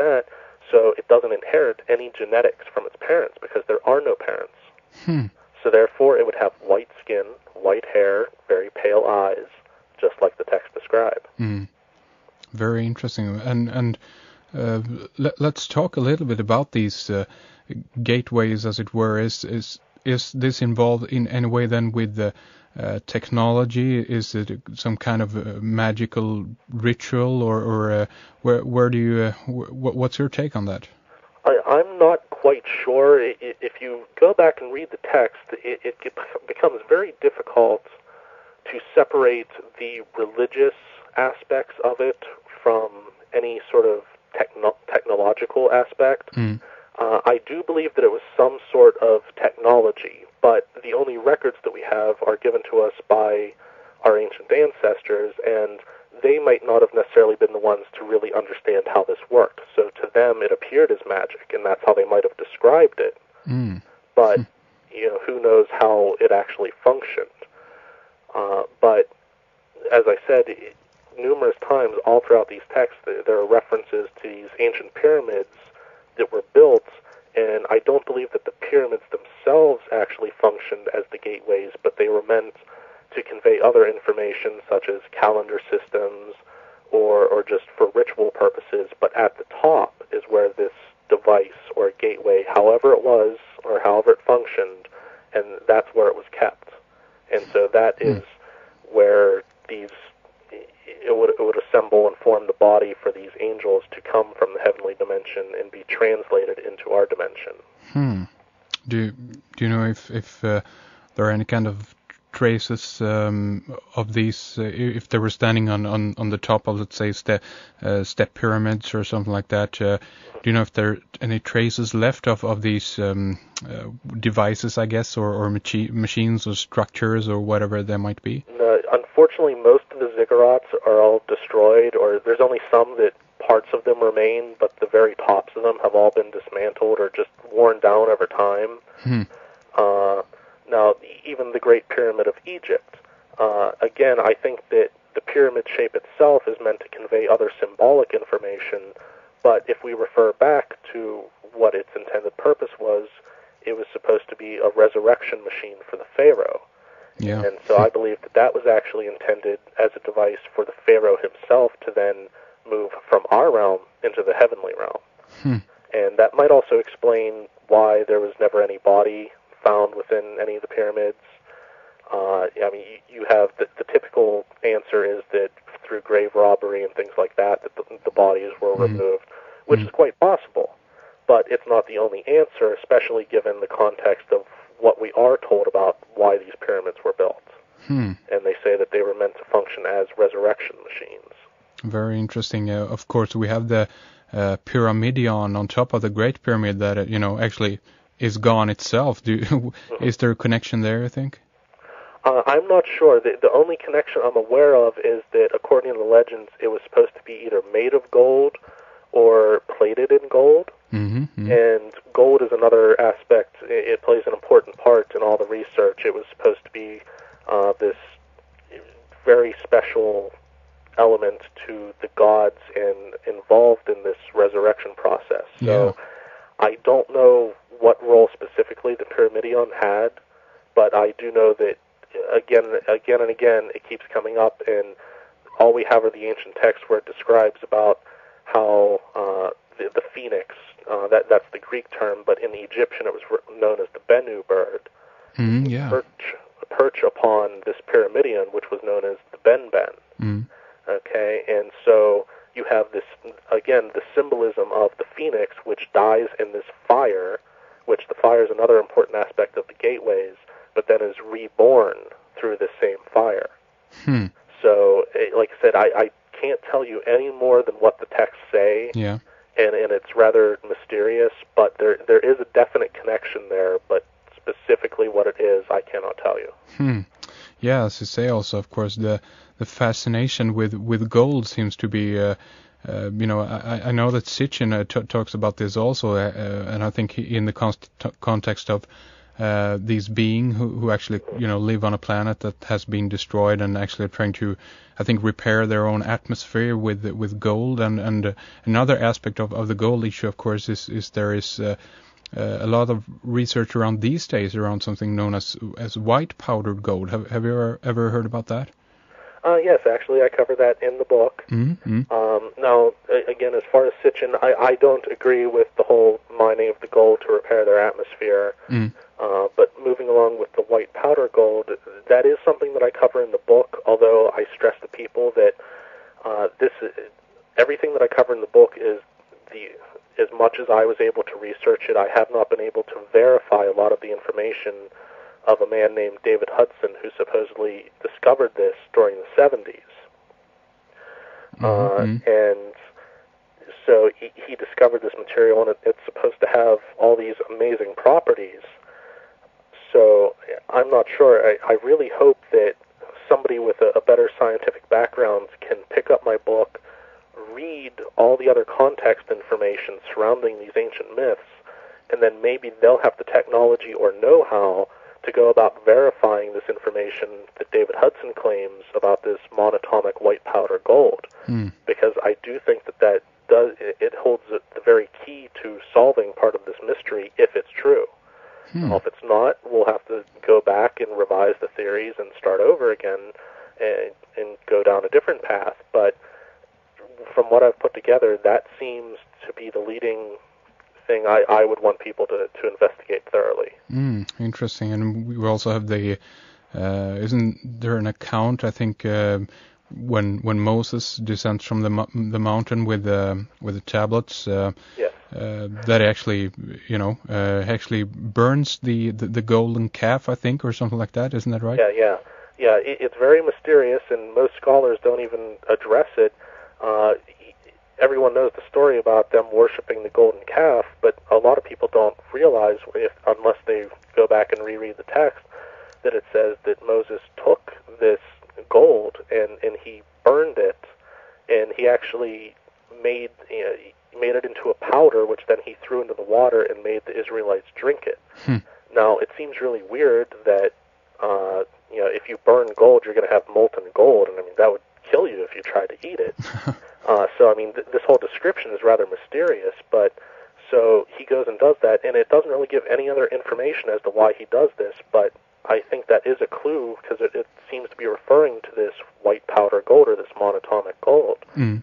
that, so it doesn't inherit any genetics from its parents because there are no parents. So therefore it would have white skin, white hair, very pale eyes, just like the text describe. Very interesting. And let's talk a little bit about these gateways, as it were. Is this involved in any way then with the technology? Is it some kind of magical ritual, or where do you? What's your take on that? I'm not quite sure. If you go back and read the text, it becomes very difficult to separate the religious aspects of it from any sort of technological aspect. I do believe that it was some sort of technology, but the only records that we have are given to us by our ancient ancestors, and they might not have necessarily been the ones to really understand how this worked. So to them, it appeared as magic, and that's how they might have described it. But who knows how it actually functioned? But as I said, numerous times all throughout these texts, there are references to these ancient pyramids that were built, and I don't believe that the pyramids themselves actually functioned as the gateways, but they were meant to convey other information such as calendar systems or just for ritual purposes. But at the top is where this device or gateway, however it was or however it functioned, and that's where it was kept. And so that is where it would assemble and form the body for these angels to come from the heavenly dimension and be translated into our dimension. Do you know if there are any kind of traces of these, if they were standing on the top of, let's say, step pyramids or something like that? Do you know if there are any traces left of these devices, I guess, or machines or structures or whatever they might be? No, unfortunately, most of the ziggurats are all destroyed, or there's only some that parts of them remain, but the very tops of them have all been dismantled or just worn down over time. Now, even the Great Pyramid of Egypt, again, I think that the pyramid shape itself is meant to convey other symbolic information, but if we refer back to what its intended purpose was, it was supposed to be a resurrection machine for the pharaoh. Yeah. And so I believe that was actually intended as a device for the pharaoh himself to then move from our realm into the heavenly realm. And that might also explain why there was never any body found within any of the pyramids. I mean, you have the typical answer is that through grave robbery and things like that the bodies were removed, which is quite possible. But it's not the only answer, especially given the context of what we are told about why these pyramids were built. And they say that they were meant to function as resurrection machines. Very interesting. Of course, we have the Pyramidion on top of the Great Pyramid that, actually is gone itself. Is there a connection there, I think? I'm not sure. The only connection I'm aware of is that, according to the legends, it was supposed to be either made of gold or plated in gold. And gold is another aspect. It plays an important part in all the research. It was supposed to be this very special element to the gods and involved in this resurrection process. So I don't know what role specifically the Pyramidion had, but I do know that again and again it keeps coming up, and all we have are the ancient texts where it describes about how the phoenix, that's the Greek term, but in the Egyptian it was known as the Bennu bird, perch upon this Pyramidion, which was known as the Ben. Okay, and so you have this, again, the symbolism of the phoenix, which dies in this fire, which the fire is another important aspect of the gateways, but then is reborn through the same fire. So, like I said, I can't tell you any more than what the texts say, and it's rather mysterious, but there is a definite connection there, but specifically what it is, I cannot tell you. Yeah, as you say, also, of course, the fascination with gold seems to be, I know that Sitchin talks about this also, and I think in the context of these beings who actually live on a planet that has been destroyed and actually are trying to, I think, repair their own atmosphere with gold. And another aspect of the gold issue, of course, is there is a lot of research around these days around something known as white powdered gold. Have you ever heard about that? Yes, actually, I cover that in the book. Mm-hmm. Now, again, as far as 17JUN, I don't agree with the whole mining of the gold to repair their atmosphere. But moving along with the white powder gold, that is something that I cover in the book, although I stress to people that everything that I cover in the book is as much as I was able to research it, I have not been able to verify a lot of the information of a man named David Hudson, who supposedly discovered this during the 70s. And so he discovered this material, and it's supposed to have all these amazing properties. So I'm not sure. I really hope that somebody with a better scientific background can pick up my book, read all the other context information surrounding these ancient myths, and then maybe they'll have the technology or know-how to go about verifying this information that David Hudson claims about this monatomic white powder gold. Because I do think that it holds the very key to solving part of this mystery if it's true. Well, if it's not, we'll have to go back and revise the theories and start over again and go down a different path. But from what I've put together, that seems to be the leading thing I would want people to investigate thoroughly. Interesting. And we also have the, isn't there an account, I think, when Moses descends from the mountain with the tablets, yes. That actually, actually burns the golden calf, I think, or something like that. Isn't that right? Yeah. It's very mysterious, and most scholars don't even address it. Everyone knows the story about them worshiping the golden calf, but a lot of people don't realize, unless they go back and reread the text, that it says that Moses took this gold and he burned it, and he actually made it into a powder, which then he threw into the water and made the Israelites drink it. Now, it seems really weird that if you burn gold, you're going to have molten gold, and I mean that would kill you if you tried to eat it. So I mean, this whole description is rather mysterious. But so he goes and does that, and it doesn't really give any other information as to why he does this. But I think that is a clue, because it seems to be referring to this white powder gold, or this monatomic gold. And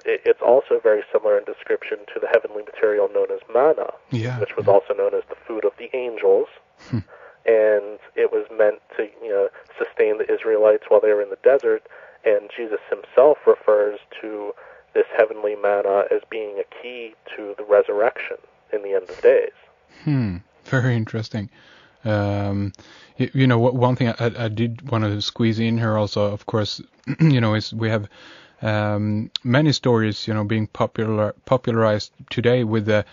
it's also very similar in description to the heavenly material known as manna, which was also known as the food of the angels. And it was meant to sustain the Israelites while they were in the desert. And Jesus himself refers to this heavenly manna as being a key to the resurrection in the end of days. Very interesting. One thing I did want to squeeze in here also, of course, is we have many stories, being popularized today with the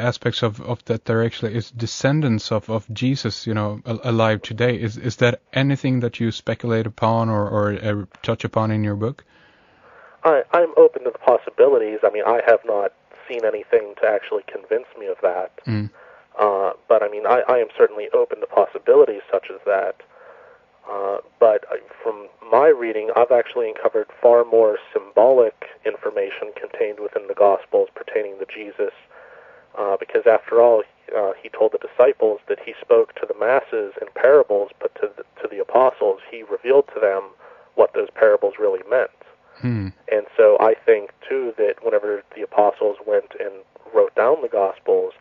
aspects of that there actually is descendants of Jesus, alive today. Is that anything that you speculate upon or touch upon in your book? I'm open to the possibilities. I mean, I have not seen anything to actually convince me of that. But I mean, I am certainly open to possibilities such as that. But from my reading, I've actually uncovered far more symbolic information contained within the Gospels pertaining to Jesus, because after all, he told the disciples that he spoke to the masses in parables, but to the apostles, he revealed to them what those parables really meant. And so I think, too, that whenever the apostles went and wrote down the Gospels,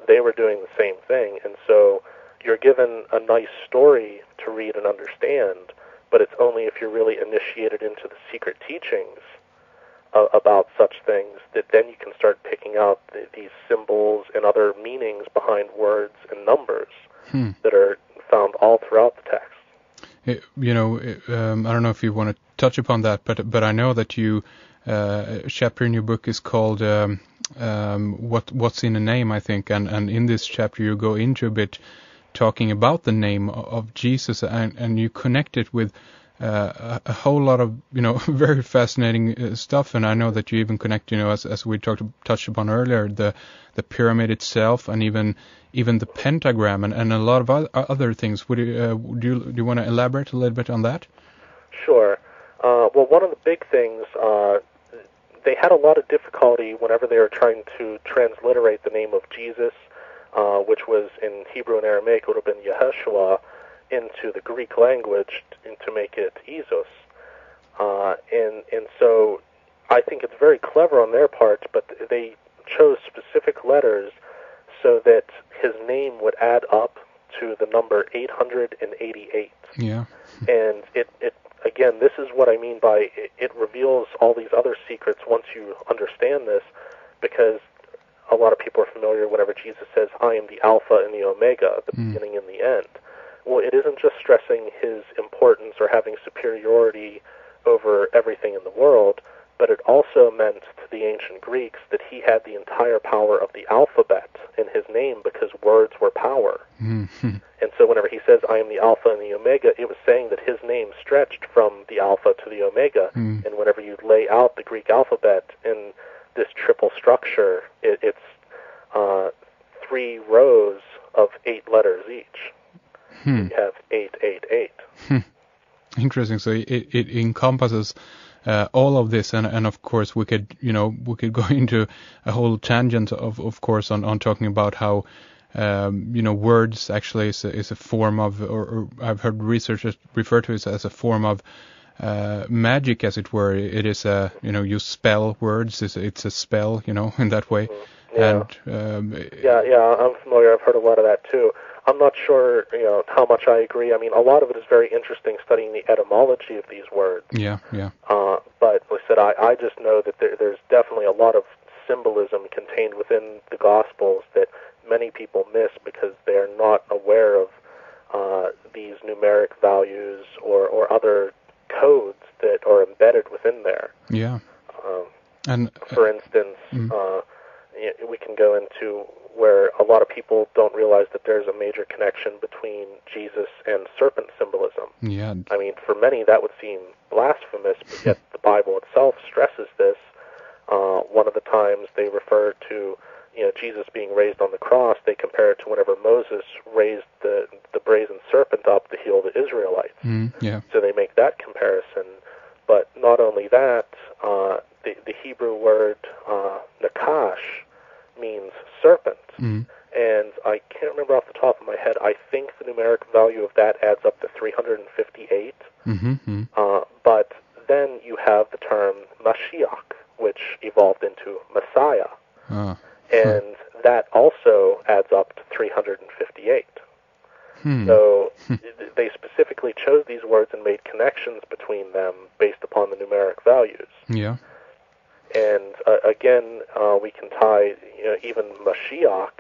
they were doing the same thing. And so you're given a nice story to read and understand, but it's only if you're really initiated into the secret teachings about such things that then you can start picking out these symbols and other meanings behind words and numbers that are found all throughout the text. I don't know if you want to touch upon that, but I know that a chapter in your book is called What's in a Name, I think, and in this chapter you go into a bit talking about the name of Jesus, and you connect it with a whole lot of very fascinating stuff, and I know that you even connect as we touched upon earlier, the pyramid itself, and even the pentagram, and a lot of other things. Would you do you want to elaborate a little bit on that? Sure. Well, one of the big things, they had a lot of difficulty whenever they were trying to transliterate the name of Jesus, which was in Hebrew and Aramaic would have been Yeshua, into the Greek language to make it Jesus. And so I think it's very clever on their part, but they chose specific letters so that his name would add up to the number 888. Yeah. And it again, this is what I mean by it reveals all these other secrets once you understand this, because a lot of people are familiar whenever Jesus says, I am the Alpha and the Omega, the beginning and the end. Well, it isn't just stressing his importance or having superiority over everything in the world, but it also meant to the ancient Greeks that he had the entire power of the alphabet in his name because words were power. Mm-hmm. And so whenever he says, I am the Alpha and the Omega, it was saying that his name stretched from the Alpha to the Omega. And whenever you lay out the Greek alphabet in this triple structure, it's 3 rows of 8 letters each. You have 888. Interesting. So it encompasses all of this, and of course we could go into a whole tangent of course on talking about how words actually is a form of, or I've heard researchers refer to it as a form of magic, as it were. It is you spell words. It's a spell, in that way. Yeah. And yeah, I'm familiar. I've heard a lot of that too. I'm not sure, how much I agree. I mean, a lot of it is very interesting studying the etymology of these words. Yeah. But like I said, I just know that there's definitely a lot of symbolism contained within the Gospels that many people miss because they're not aware of these numeric values or other codes that are embedded within there. Yeah. And for instance, we can go into where a lot of people don't realize that there's a major connection between Jesus and serpent symbolism. Yeah. I mean, for many that would seem blasphemous, but yet the Bible itself stresses this. One of the times they refer to Jesus being raised on the cross, they compare it to whenever Moses raised the brazen serpent up to heal the Israelites. Yeah. So they make that comparison. But not only that, the Hebrew word nakash means serpent. And I can't remember off the top of my head. I think the numeric value of that adds up to 358. But then you have the term Mashiach, which evolved into Messiah. And that also adds up to 358. So they specifically chose these words and made connections between them based upon the numeric values. Yeah. And again, we can tie, even Mashiach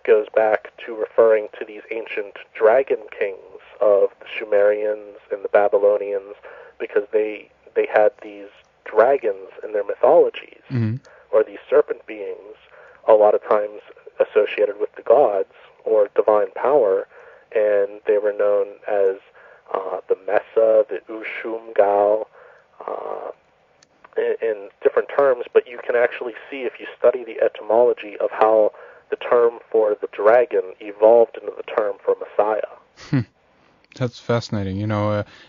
goes back to referring to these ancient dragon kings of the Sumerians and the Babylonians, because they had these dragons in their mythologies, or these serpent beings, a lot of times associated with the gods or divine power, and they were known as the Mesa, the Ushum-Gal, in different terms, but you can actually see if you study the etymology of how the term for the dragon evolved into the term for Messiah. That's fascinating,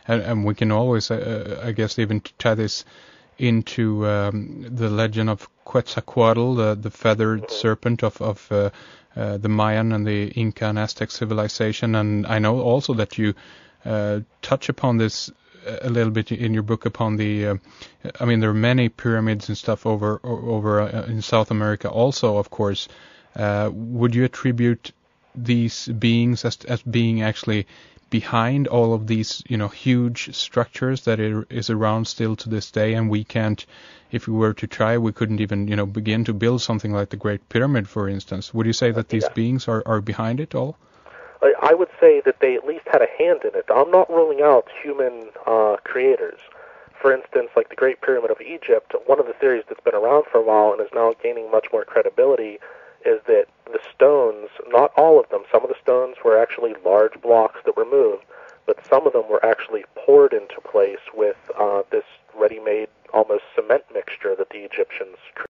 and we can always, I guess, even tie this into the legend of Quetzalcoatl, the feathered serpent of the Mayan and the Inca and Aztec civilization. And I know also that you touch upon this a little bit in your book upon the, there are many pyramids and stuff over in South America also, of course. Would you attribute these beings as being actually behind all of these, huge structures that is around still to this day, and we can't, if we were to try, we couldn't even, begin to build something like the Great Pyramid, for instance? Would you say that these beings are behind it all? I would say that they at least had a hand in it. I'm not ruling out human creators. For instance, like the Great Pyramid of Egypt, one of the theories that's been around for a while and is now gaining much more credibility is that the stones, not all of them, some of the stones were actually large blocks that were moved, but some of them were actually